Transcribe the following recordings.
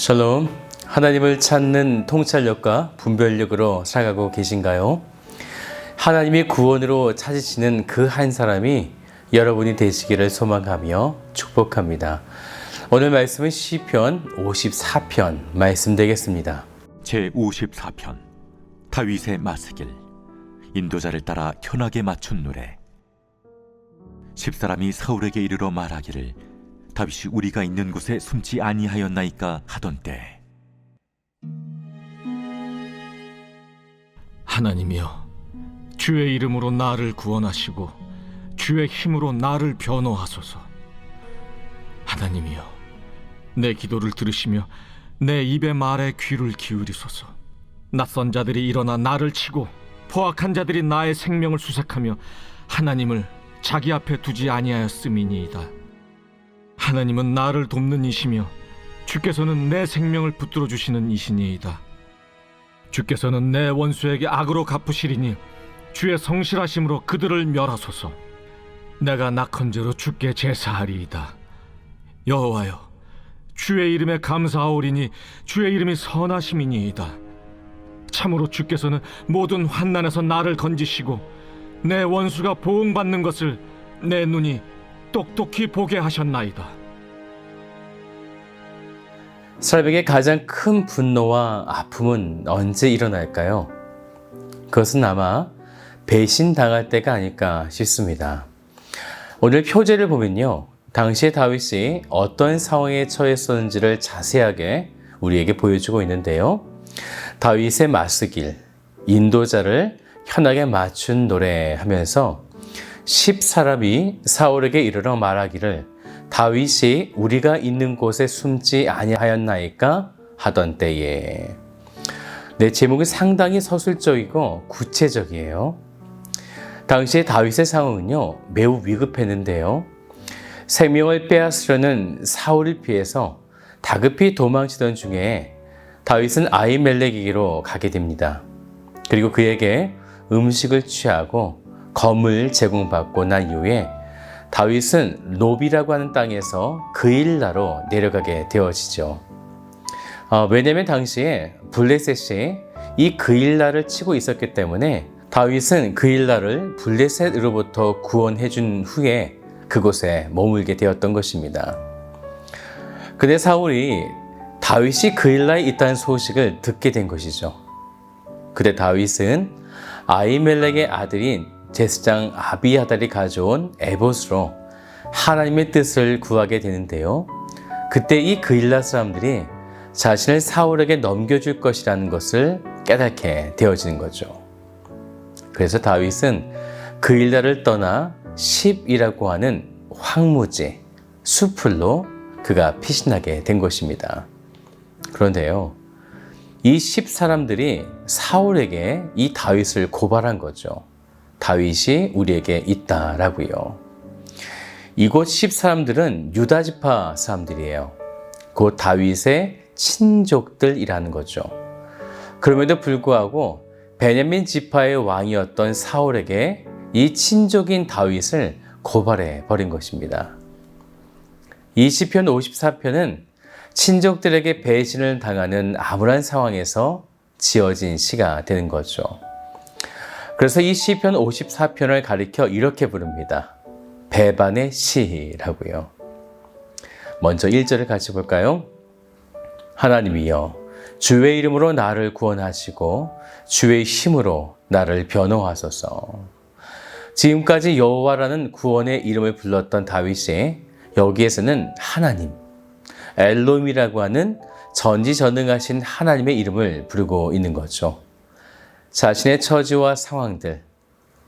샬롬, 하나님을 찾는 통찰력과 분별력으로 살아가고 계신가요? 하나님의 구원으로 찾으시는 그 한 사람이 여러분이 되시기를 소망하며 축복합니다. 오늘 말씀은 시편 54편 말씀 되겠습니다. 제54편 다윗의 마스길. 인도자를 따라 현악에 맞춘 노래. 10사람이 사울에게 이르러 말하기를 다윗이 우리가 있는 곳에 숨지 아니하였나이까 하던 때, 하나님이여, 주의 이름으로 나를 구원하시고 주의 힘으로 나를 변호하소서. 하나님이여, 내 기도를 들으시며 내 입의 말에 귀를 기울이소서. 낯선 자들이 일어나 나를 치고 포악한 자들이 나의 생명을 수색하며 하나님을 자기 앞에 두지 아니하였음이니이다. 하나님은 나를 돕는 이시며 주께서는 내 생명을 붙들어 주시는 이시니이다. 주께서는 내 원수에게 악으로 갚으시리니 주의 성실하심으로 그들을 멸하소서. 내가 낙헌제로 주께 제사하리이다. 여호와여, 주의 이름에 감사하오리니 주의 이름이 선하심이니이다. 참으로 주께서는 모든 환난에서 나를 건지시고 내 원수가 보응받는 것을 내 눈이 똑똑히 보게 하셨나이다. 사람에게 가장 큰 분노와 아픔은 언제 일어날까요? 그것은 아마 배신당할 때가 아닐까 싶습니다. 오늘 표제를 보면요, 당시에 다윗이 어떤 상황에 처했었는지를 자세하게 우리에게 보여주고 있는데요. 다윗의 마스길, 인도자를 현악에 맞춘 노래 하면서 10사람이 사울에게 이르러 말하기를 다윗이 우리가 있는 곳에 숨지 아니하였나이까 하던 때에. 네, 제목이 상당히 서술적이고 구체적이에요. 당시에 다윗의 상황은요, 매우 위급했는데요. 생명을 빼앗으려는 사울을 피해서 다급히 도망치던 중에 다윗은 아히멜렉에게로 가게 됩니다. 그리고 그에게 음식을 취하고 검을 제공받고 난 이후에 다윗은 노비라고 하는 땅에서 그일라로 내려가게 되어지죠. 왜냐하면 당시에 블레셋이 이 그일라를 치고 있었기 때문에 다윗은 그일라를 블레셋으로부터 구원해 준 후에 그곳에 머물게 되었던 것입니다. 근데 사울이 다윗이 그일라에 있다는 소식을 듣게 된 것이죠. 그때 다윗은 아히멜렉의 아들인 제사장 아비아달이 가져온 에봇으로 하나님의 뜻을 구하게 되는데요. 그때 이 그일라 사람들이 자신을 사울에게 넘겨줄 것이라는 것을 깨닫게 되어지는 거죠. 그래서 다윗은 그일라를 떠나 십이라고 하는 황무지, 수풀로 그가 피신하게 된 것입니다. 그런데요, 이 10사람들이 사울에게 이 다윗을 고발한 거죠. 다윗이 우리에게 있다라고요. 이곳 10사람들은 유다지파 사람들이에요. 곧 다윗의 친족들이라는 거죠. 그럼에도 불구하고 베냐민 지파의 왕이었던 사울에게 이 친족인 다윗을 고발해 버린 것입니다. 이 시편 54편은 친족들에게 배신을 당하는 암울한 상황에서 지어진 시가 되는 거죠. 그래서 이 시편 54편을 가리켜 이렇게 부릅니다. 배반의 시라고요. 먼저 1절을 같이 볼까요? 하나님이여, 주의 이름으로 나를 구원하시고 주의 힘으로 나를 변호하소서. 지금까지 여호와라는 구원의 이름을 불렀던 다윗이 여기에서는 하나님, 엘롬이라고 하는 전지전능하신 하나님의 이름을 부르고 있는 거죠. 자신의 처지와 상황들,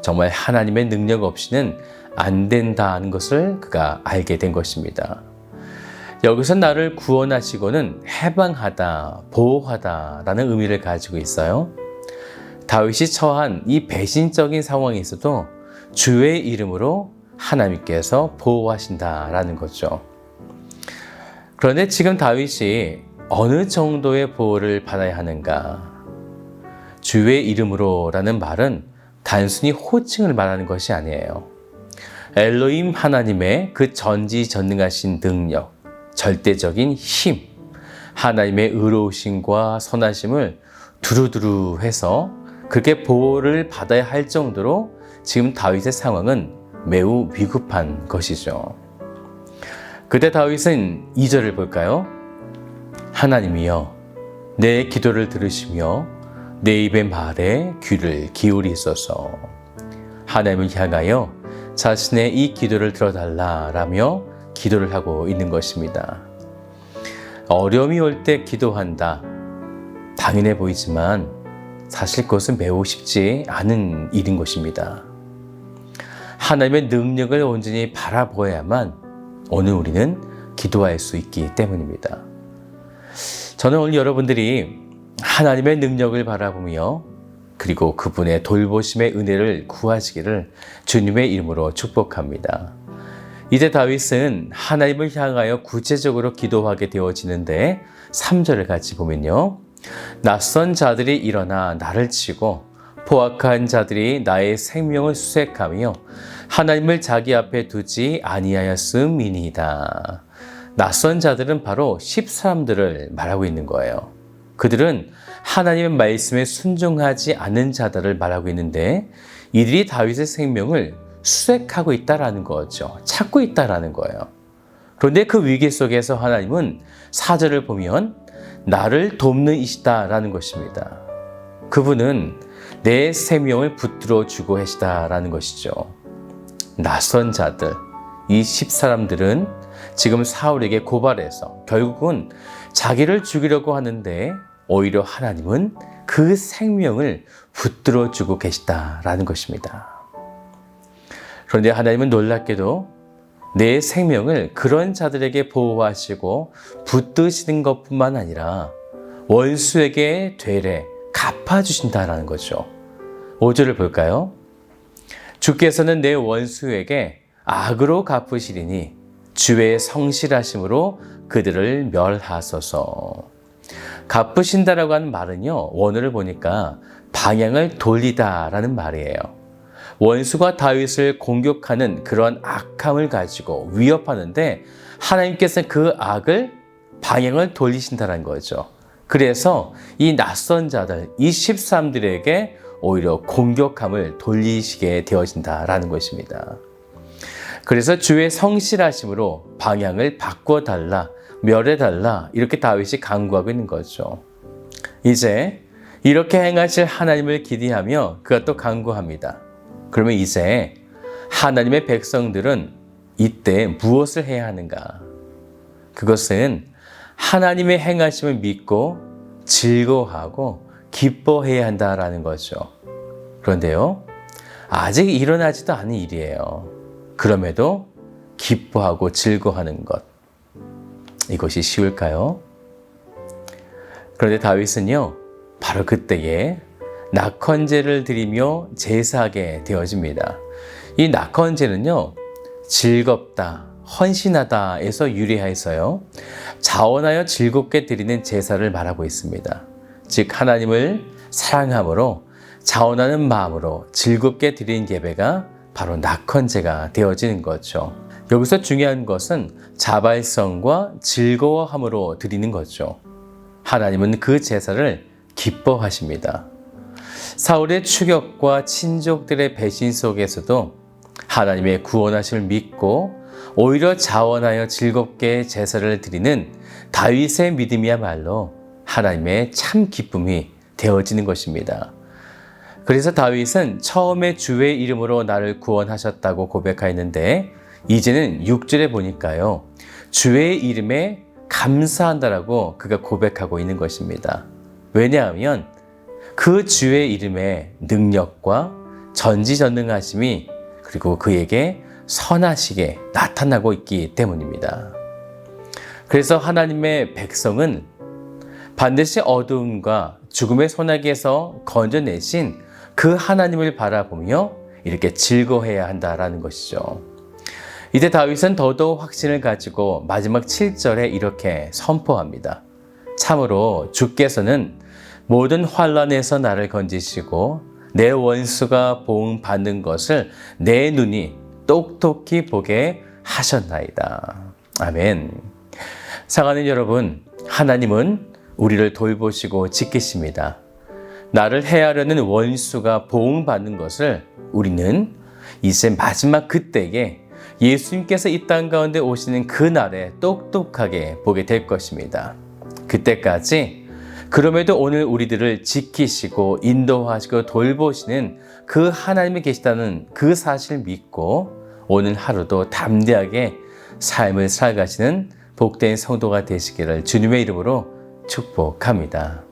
정말 하나님의 능력 없이는 안 된다는 것을 그가 알게 된 것입니다. 여기서 나를 구원하시고는 해방하다, 보호하다라는 의미를 가지고 있어요. 다윗이 처한 이 배신적인 상황에서도 주의 이름으로 하나님께서 보호하신다라는 거죠. 그런데 지금 다윗이 어느 정도의 보호를 받아야 하는가? 주의 이름으로라는 말은 단순히 호칭을 말하는 것이 아니에요. 엘로힘 하나님의 그 전지전능하신 능력, 절대적인 힘, 하나님의 의로우심과 선하심을 두루두루 해서 그렇게 보호를 받아야 할 정도로 지금 다윗의 상황은 매우 위급한 것이죠. 그때 다윗은 2절을 볼까요? 하나님이여 내 기도를 들으시며 내 입의 말에 귀를 기울이소서. 하나님을 향하여 자신의 이 기도를 들어달라라며 기도를 하고 있는 것입니다. 어려움이 올 때 기도한다. 당연해 보이지만 사실 그것은 매우 쉽지 않은 일인 것입니다. 하나님의 능력을 온전히 바라보아야만 오늘 우리는 기도할 수 있기 때문입니다. 저는 오늘 여러분들이 하나님의 능력을 바라보며 그리고 그분의 돌보심의 은혜를 구하시기를 주님의 이름으로 축복합니다. 이제 다윗은 하나님을 향하여 구체적으로 기도하게 되어지는데 3절을 같이 보면요. 낯선 자들이 일어나 나를 치고 포악한 자들이 나의 생명을 수색하며 하나님을 자기 앞에 두지 아니하였음이니이다. 낯선 자들은 바로 10사람들을 말하고 있는 거예요. 그들은 하나님의 말씀에 순종하지 않은 자들을 말하고 있는데 이들이 다윗의 생명을 수색하고 있다라는 거죠. 찾고 있다라는 거예요. 그런데 그 위기 속에서 하나님은 4절을 보면 나를 돕는 이시다라는 것입니다. 그분은 내 생명을 붙들어 주고 계시다라는 것이죠. 낯선 자들, 이 10사람들은 지금 사울에게 고발해서 결국은 자기를 죽이려고 하는데 오히려 하나님은 그 생명을 붙들어 주고 계시다라는 것입니다. 그런데 하나님은 놀랍게도 내 생명을 그런 자들에게 보호하시고 붙드시는 것뿐만 아니라 원수에게 되레 갚아주신다라는 거죠. 5절을 볼까요? 주께서는 내 원수에게 악으로 갚으시리니 주의 성실하심으로 그들을 멸하소서. 갚으신다라고 하는 말은요, 원어를 보니까 방향을 돌리다라는 말이에요. 원수가 다윗을 공격하는 그런 악함을 가지고 위협하는데 하나님께서는 그 악을 방향을 돌리신다는 거죠. 그래서 이 낯선 자들, 이 13들에게 오히려 공격함을 돌리시게 되어진다라는 것입니다. 그래서 주의 성실하심으로 방향을 바꿔달라, 멸해달라 이렇게 다윗이 간구하고 있는 거죠. 이제 이렇게 행하실 하나님을 기대하며 그가 또 간구합니다. 그러면 이제 하나님의 백성들은 이때 무엇을 해야 하는가? 그것은 하나님의 행하심을 믿고 즐거워하고 기뻐해야 한다라는 거죠. 그런데요, 아직 일어나지도 않은 일이에요. 그럼에도 기뻐하고 즐거워하는 것, 이것이 쉬울까요? 그런데 다윗은요, 바로 그때에 낙헌제를 드리며 제사하게 되어집니다. 이 낙헌제는요, 즐겁다, 헌신하다에서 유래해서요, 자원하여 즐겁게 드리는 제사를 말하고 있습니다. 즉 하나님을 사랑함으로 자원하는 마음으로 즐겁게 드리는 예배가 바로 낙헌제가 되어지는 거죠. 여기서 중요한 것은 자발성과 즐거워함으로 드리는 거죠. 하나님은 그 제사를 기뻐하십니다. 사울의 추격과 친족들의 배신 속에서도 하나님의 구원하심을 믿고 오히려 자원하여 즐겁게 제사를 드리는 다윗의 믿음이야말로 하나님의 참 기쁨이 되어지는 것입니다. 그래서 다윗은 처음에 주의 이름으로 나를 구원하셨다고 고백하였는데 이제는 6절에 보니까요, 주의 이름에 감사한다라고 그가 고백하고 있는 것입니다. 왜냐하면 그 주의 이름의 능력과 전지전능하심이 그리고 그에게 선하시게 나타나고 있기 때문입니다. 그래서 하나님의 백성은 반드시 어두움과 죽음의 소나기에서 건져내신 그 하나님을 바라보며 이렇게 즐거워해야 한다라는 것이죠. 이제 다윗은 더더욱 확신을 가지고 마지막 7절에 이렇게 선포합니다. 참으로 주께서는 모든 환난에서 나를 건지시고 내 원수가 보응받는 것을 내 눈이 똑똑히 보게 하셨나이다. 아멘. 사랑하는 여러분, 하나님은 우리를 돌보시고 지키십니다. 나를 해하려는 원수가 보응받는 것을 우리는 이제 마지막 그때에 예수님께서 이 땅 가운데 오시는 그날에 똑똑하게 보게 될 것입니다. 그때까지 그럼에도 오늘 우리들을 지키시고 인도하시고 돌보시는 그 하나님이 계시다는 그 사실을 믿고 오늘 하루도 담대하게 삶을 살아가시는 복된 성도가 되시기를 주님의 이름으로 축복합니다.